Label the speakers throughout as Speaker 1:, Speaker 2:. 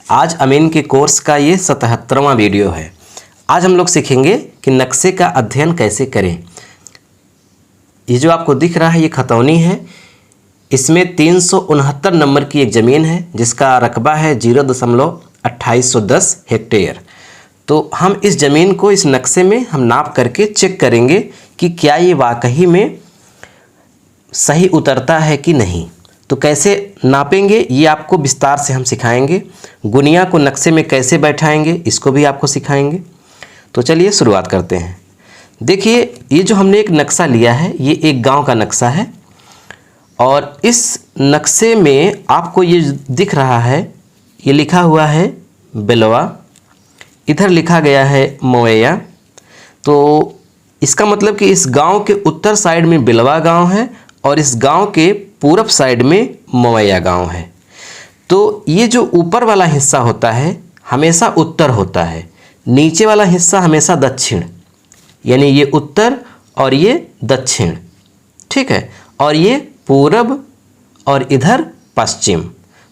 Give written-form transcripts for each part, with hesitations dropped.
Speaker 1: आज अमीन के कोर्स का ये 77वां वीडियो है। आज हम लोग सीखेंगे कि नक्शे का अध्ययन कैसे करें। ये जो आपको दिख रहा है ये खतौनी है। इसमें 369 नंबर की एक ज़मीन है जिसका रकबा है 0.2810 हेक्टेयर। तो हम इस ज़मीन को इस नक्शे में हम नाप करके चेक करेंगे कि क्या ये वाकई में सही उतरता है कि नहीं। तो कैसे नापेंगे ये आपको विस्तार से हम सिखाएंगे। गुनिया को नक्शे में कैसे बैठाएंगे इसको भी आपको सिखाएंगे। तो चलिए शुरुआत करते हैं। देखिए ये जो हमने एक नक्शा लिया है ये एक गांव का नक्शा है और इस नक्शे में आपको ये दिख रहा है, ये लिखा हुआ है बिलवा, इधर लिखा गया है मोवैया। तो इसका मतलब कि इस गांव के उत्तर साइड में बिलवा गांव है और इस गांव के पूरब साइड में मोवैया गांव है। तो ये जो ऊपर वाला हिस्सा होता है हमेशा उत्तर होता है, नीचे वाला हिस्सा हमेशा दक्षिण, यानी ये उत्तर और ये दक्षिण, ठीक है, और ये पूरब और इधर पश्चिम।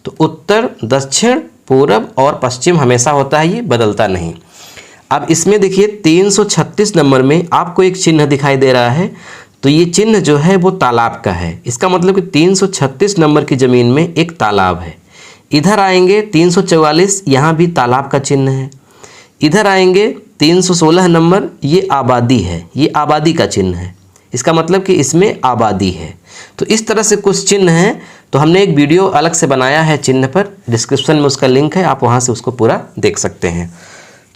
Speaker 1: तो उत्तर, दक्षिण, पूरब और पश्चिम हमेशा होता है, ये बदलता नहीं। अब इसमें देखिए 336 नंबर में आपको एक चिन्ह दिखाई दे रहा है। तो ये चिन्ह जो है वो तालाब का है। इसका मतलब कि 336 नंबर की ज़मीन में एक तालाब है। इधर आएंगे 344, यहाँ भी तालाब का चिन्ह है। इधर आएंगे 316 नंबर, ये आबादी है, ये आबादी का चिन्ह है। इसका मतलब कि इसमें आबादी है। तो इस तरह से कुछ चिन्ह हैं। तो हमने एक वीडियो अलग से बनाया है चिन्ह पर, डिस्क्रिप्शन में उसका लिंक है, आप वहाँ से उसको पूरा देख सकते हैं।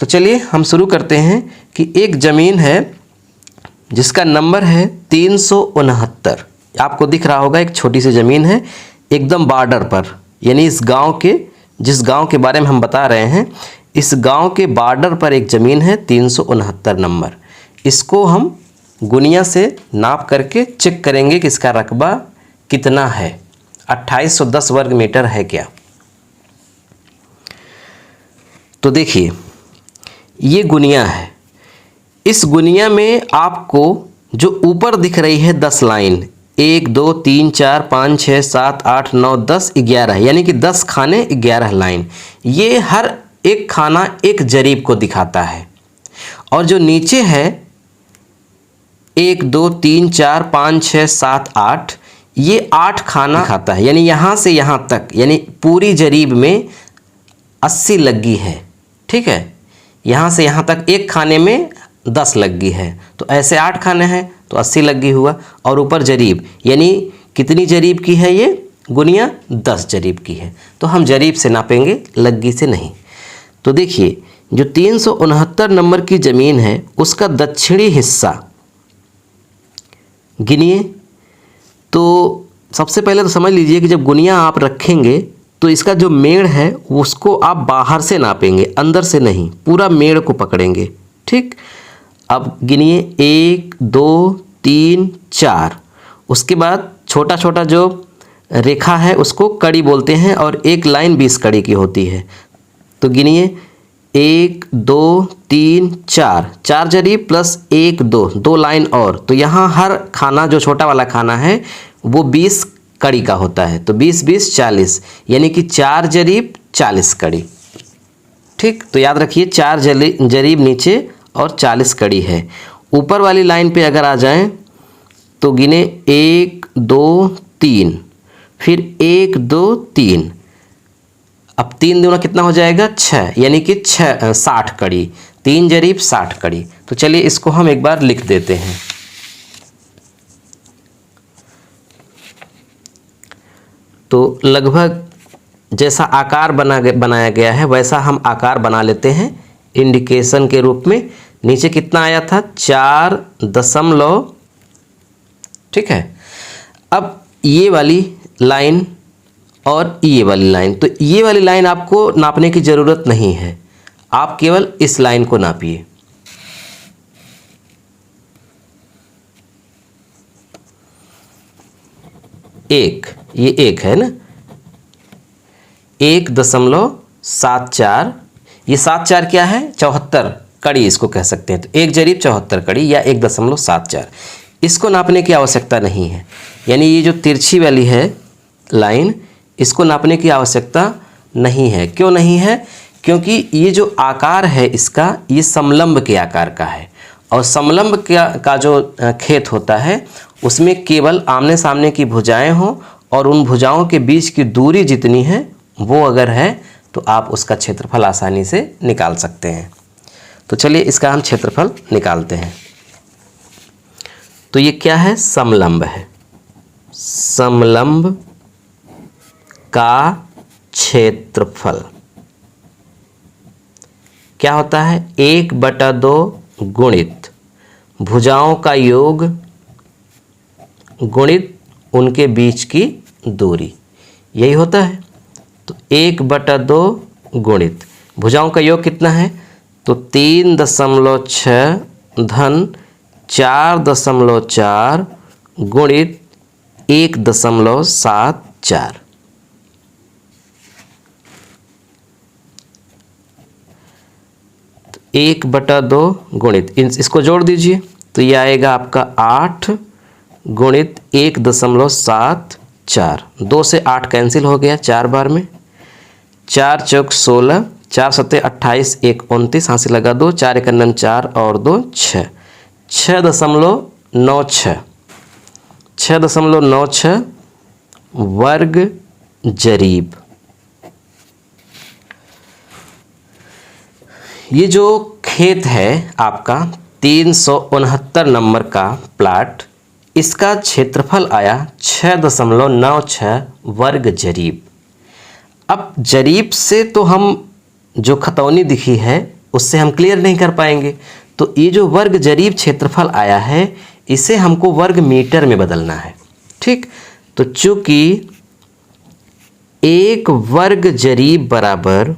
Speaker 1: तो चलिए हम शुरू करते हैं कि एक ज़मीन है जिसका नंबर है 369। आपको दिख रहा होगा एक छोटी सी ज़मीन है एकदम बॉर्डर पर, यानी इस गांव के, जिस गांव के बारे में हम बता रहे हैं, इस गांव के बॉर्डर पर एक ज़मीन है 369 नंबर। इसको हम गुनिया से नाप करके चेक करेंगे कि इसका रकबा कितना है, 2810 वर्ग मीटर है क्या। तो देखिए ये गुनिया है। इस गुनिया में आपको जो ऊपर दिख रही है 10 लाइन, 1 2 3 4 5 6 7 8 9 10 11, यानी कि 10 खाने 11 लाइन, ये हर एक खाना एक जरीब को दिखाता है। और जो नीचे है 1 2 3 4 5 6 7 8, ये 8 खाना दिखाता है, यानी यहाँ से यहाँ तक, यानी पूरी जरीब में 80 लग्गी है, ठीक है। यहाँ से यहाँ तक एक खाने में 10 लग्गी है, तो ऐसे 8 खाने हैं तो 80 लग्गी हुआ। और ऊपर जरीब, यानी कितनी जरीब की है ये गुनिया, 10 जरीब की है। तो हम जरीब से नापेंगे, लग्गी से नहीं। तो देखिए जो 369 नंबर की ज़मीन है उसका दक्षिणी हिस्सा गिनिए। तो सबसे पहले तो समझ लीजिए कि जब गुनिया आप रखेंगे तो इसका जो मेड़ है उसको आप बाहर से नापेंगे, अंदर से नहीं, पूरा मेड़ को पकड़ेंगे, ठीक। अब गिनिए 1 2 3 4, उसके बाद छोटा छोटा जो रेखा है उसको कड़ी बोलते हैं और एक लाइन 20 कड़ी की होती है। तो गिनिए 1 2 3 4, 4 जरीब प्लस 1 2, 2 लाइन और। तो यहाँ हर खाना जो छोटा वाला खाना है वो 20 कड़ी का होता है। तो 20 20 40, यानी कि 4 जरीब 40 कड़ी, ठीक। तो याद रखिए 4 जरीब नीचे और 40 कड़ी है। ऊपर वाली लाइन पे अगर आ जाएं तो गिने 1 2 3, फिर 1 2 3, अब 3 दूना कितना हो जाएगा 6, यानी कि 60 कड़ी, 3 जरीब 60 कड़ी। तो चलिए इसको हम एक बार लिख देते हैं। तो लगभग जैसा आकार बनाया गया है वैसा हम आकार बना लेते हैं इंडिकेशन के रूप में। नीचे कितना आया था 4 दशमलव, ठीक है। अब ये वाली लाइन और ये वाली लाइन, तो ये वाली लाइन आपको नापने की ज़रूरत नहीं है, आप केवल इस लाइन को नापिए। ये एक है ना, 1.74, ये 74 क्या है 74 कड़ी इसको कह सकते हैं। तो 1 जरीब 74 कड़ी या 1.74, इसको नापने की आवश्यकता नहीं है। यानी ये जो तिरछी वाली है लाइन, इसको नापने की आवश्यकता नहीं है। क्यों नहीं है? क्योंकि ये जो आकार है इसका, ये समलंब के आकार का है, और समलंब का जो खेत होता है उसमें केवल आमने सामने की भुजाएं हों और उन भुजाओं के बीच की दूरी जितनी है वो अगर है तो आप उसका क्षेत्रफल आसानी से निकाल सकते हैं। तो चलिए इसका हम क्षेत्रफल निकालते हैं। तो ये क्या है? समलंब है। समलंब का क्षेत्रफल क्या होता है? 1/2 गुणित भुजाओं का योग गुणित उनके बीच की दूरी, यही होता है। तो 1/2 गुणित भुजाओं का योग कितना है? तो 3.6 धन 4.4 गुणित 1.74। 1/2 गुणित इसको जोड़ दीजिए तो ये आएगा आपका 8 गुणित 1.74। 2 से 8 कैंसिल हो गया 4 बार में। 4 चौक 16, 4 सत्ते 28, 1 29, हाथ से लगा 2, 4 एक 4 और 2 6, 6.96 6.96 वर्ग जरीब। ये जो खेत है आपका 369 नंबर का प्लाट, इसका क्षेत्रफल आया 6.96 वर्ग जरीब। अब जरीब से तो हम जो खतौनी दिखी है उससे हम क्लियर नहीं कर पाएंगे, तो ये जो वर्ग जरीब क्षेत्रफल आया है इसे हमको वर्ग मीटर में बदलना है। ठीक, तो चूंकि 1 वर्ग जरीब बराबर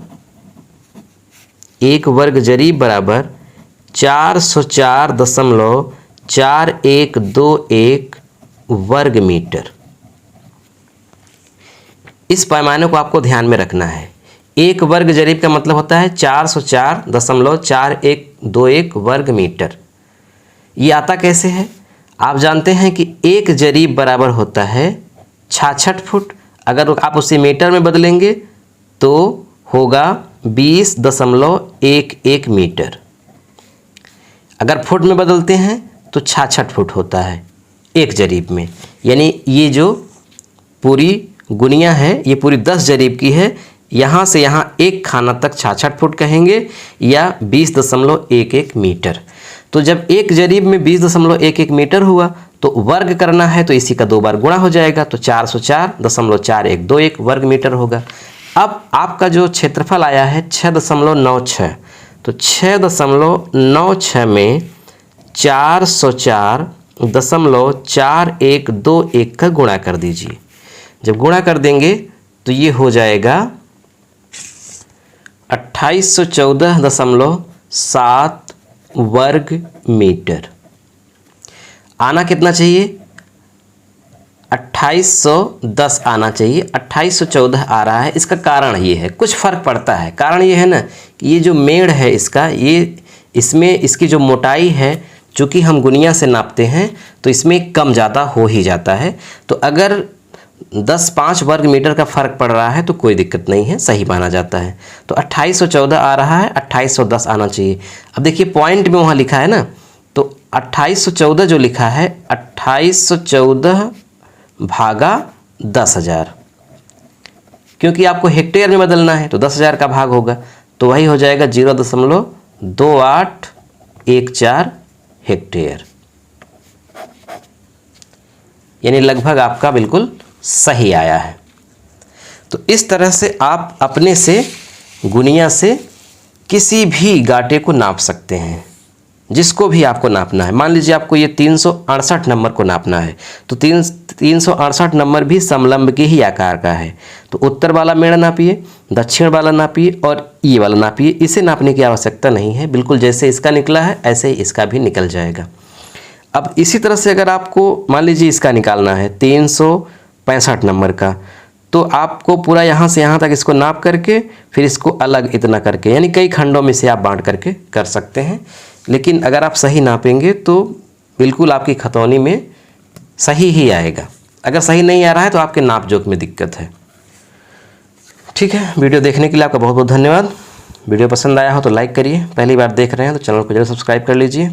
Speaker 1: 404.4121 वर्ग मीटर। इस पैमाने को आपको ध्यान में रखना है। 1 वर्ग जरीब का मतलब होता है 404.4121 वर्ग मीटर। ये आता कैसे है? आप जानते हैं कि 1 जरीब बराबर होता है 66 फुट। अगर आप उसे मीटर में बदलेंगे तो होगा 20.11 मीटर। अगर फुट में बदलते हैं तो 66 फुट होता है 1 जरीब में। यानी ये जो पूरी गुनिया है ये पूरी 10 जरीब की है। यहाँ से यहाँ एक खाना तक 66 फुट कहेंगे या 20.11 मीटर। तो जब 1 जरीब में 20.11 मीटर हुआ तो वर्ग करना है तो इसी का 2 बार गुणा हो जाएगा, तो 404.4121 वर्ग मीटर होगा। अब आपका जो क्षेत्रफल आया है 6.96, तो 6.96 में 404.4121 का गुणा कर दीजिए। जब गुणा कर देंगे तो ये हो जाएगा 2814.7 वर्ग मीटर। आना कितना चाहिए? 2810 आना चाहिए। 2814 आ रहा है। इसका कारण ये है, कुछ फ़र्क पड़ता है। कारण ये है ना कि ये जो मेड़ है इसका, ये इसमें इसकी जो मोटाई है, चूँकि हम गुनिया से नापते हैं तो इसमें कम ज़्यादा हो ही जाता है। तो अगर 10-5 वर्ग मीटर का फ़र्क पड़ रहा है तो कोई दिक्कत नहीं है, सही माना जाता है। तो 2814 आ रहा है, 2810 आना चाहिए। अब देखिए पॉइंट में वहाँ लिखा है ना, तो 2814 जो लिखा है 2814 भागा 10,000, क्योंकि आपको हेक्टेयर में बदलना है तो 10,000 का भाग होगा, तो वही हो जाएगा 0.2814 हेक्टेयर। यानी लगभग आपका बिल्कुल सही आया है। तो इस तरह से आप अपने से गुनिया से किसी भी गाटे को नाप सकते हैं, जिसको भी आपको नापना है। मान लीजिए आपको ये 368 नंबर को नापना है, तो 368 नंबर भी समलंब के ही आकार का है। तो उत्तर वाला मेड़ नापिए, दक्षिण वाला नापिए और ये वाला नापिए। इसे नापने की आवश्यकता नहीं है, बिल्कुल जैसे इसका निकला है ऐसे ही इसका भी निकल जाएगा। अब इसी तरह से अगर आपको मान लीजिए इसका निकालना है 365 नंबर का, तो आपको पूरा यहाँ से यहाँ तक इसको नाप करके फिर इसको अलग इतना करके, यानी कई खंडों में से आप बांट करके कर सकते हैं। लेकिन अगर आप सही नापेंगे तो बिल्कुल आपकी खतौनी में सही ही आएगा। अगर सही नहीं आ रहा है तो आपके नाप जोख में दिक्कत है। ठीक है, वीडियो देखने के लिए आपका बहुत बहुत धन्यवाद। वीडियो पसंद आया हो तो लाइक करिए, पहली बार देख रहे हैं तो चैनल को जरूर सब्सक्राइब कर लीजिए।